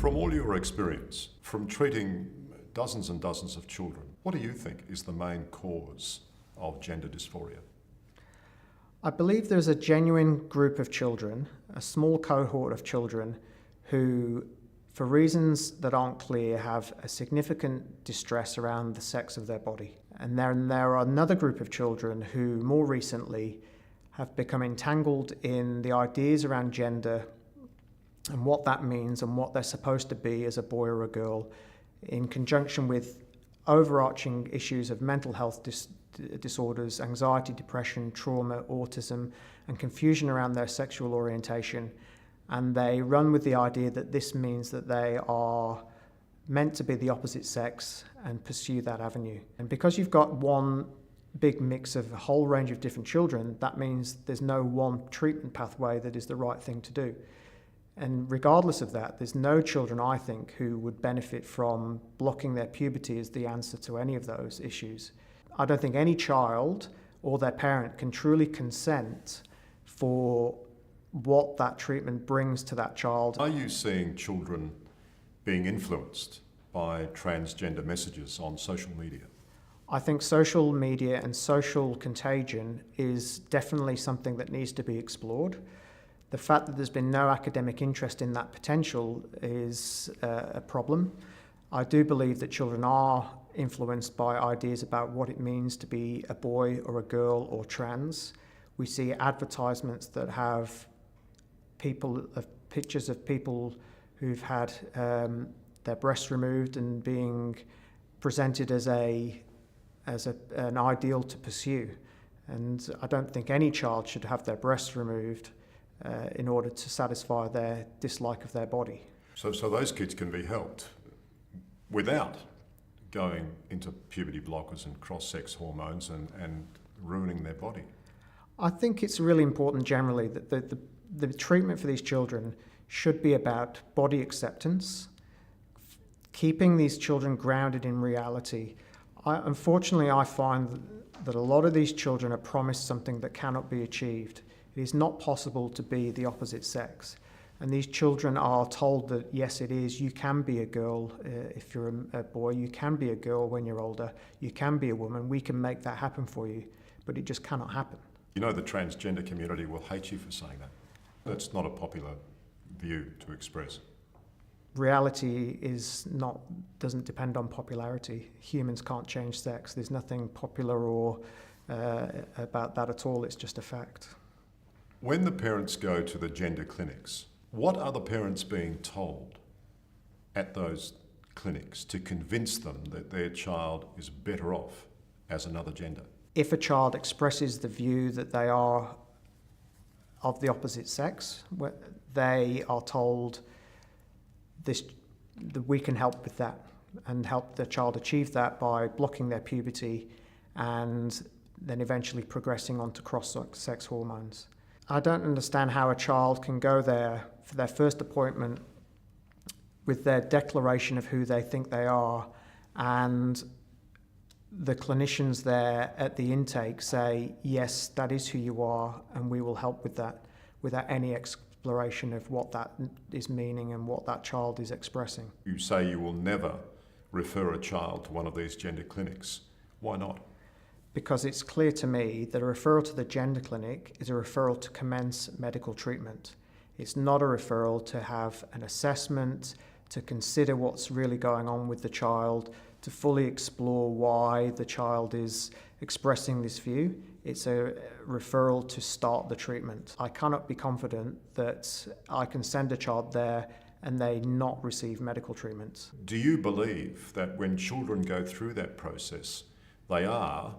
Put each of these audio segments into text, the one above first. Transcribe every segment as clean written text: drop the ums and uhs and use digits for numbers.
From all your experience, from treating dozens and dozens of children, what do you think is the main cause of gender dysphoria? I believe there's a genuine group of children, a small cohort of children who, for reasons that aren't clear, have a significant distress around the sex of their body. And then there are another group of children who more recently have become entangled in the ideas around gender and what that means and what they're supposed to be as a boy or a girl, in conjunction with overarching issues of mental health disorders, anxiety, depression, trauma, autism, and confusion around their sexual orientation. And they run with the idea that this means that they are meant to be the opposite sex and pursue that avenue. And because you've got one big mix of a whole range of different children, that means there's no one treatment pathway that is the right thing to do. And regardless of that, there's no children, I think, who would benefit from blocking their puberty as the answer to any of those issues. I don't think any child or their parent can truly consent for what that treatment brings to that child. Are you seeing children being influenced by transgender messages on social media? I think social media and social contagion is definitely something that needs to be explored. The fact that there's been no academic interest in that potential is a problem. I do believe that children are influenced by ideas about what it means to be a boy or a girl or trans. We see advertisements that have pictures of people who've had their breasts removed and being presented as an ideal to pursue. And I don't think any child should have their breasts removed in order to satisfy their dislike of their body. So those kids can be helped without going into puberty blockers and cross-sex hormones and ruining their body. I think it's really important generally that the treatment for these children should be about body acceptance, keeping these children grounded in reality. Unfortunately, I find that a lot of these children are promised something that cannot be achieved. It is not possible to be the opposite sex. And these children are told that, yes, it is. You can be a girl if you're a boy. You can be a girl when you're older. You can be a woman. We can make that happen for you. But it just cannot happen. You know, the transgender community will hate you for saying that. That's not a popular view to express. Reality doesn't depend on popularity. Humans can't change sex. There's nothing popular or about that at all. It's just a fact. When the parents go to the gender clinics, what are the parents being told at those clinics to convince them that their child is better off as another gender? If a child expresses the view that they are of the opposite sex, they are told that we can help with that and help the child achieve that by blocking their puberty and then eventually progressing onto cross-sex hormones. I don't understand how a child can go there for their first appointment with their declaration of who they think they are, and the clinicians there at the intake say, yes, that is who you are, and we will help with that, without any exploration of what that is meaning and what that child is expressing. You say you will never refer a child to one of these gender clinics. Why not? Because it's clear to me that a referral to the gender clinic is a referral to commence medical treatment. It's not a referral to have an assessment, to consider what's really going on with the child, to fully explore why the child is expressing this view. It's a referral to start the treatment. I cannot be confident that I can send a child there and they not receive medical treatment. Do you believe that when children go through that process, they are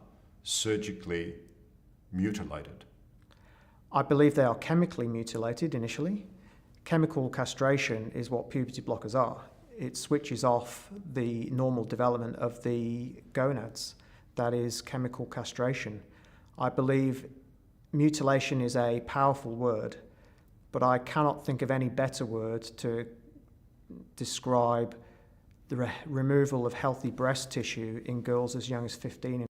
surgically mutilated? I believe they are chemically mutilated initially. Chemical castration is what puberty blockers are. It switches off the normal development of the gonads. That is chemical castration. I believe mutilation is a powerful word, but I cannot think of any better word to describe the removal of healthy breast tissue in girls as young as 15.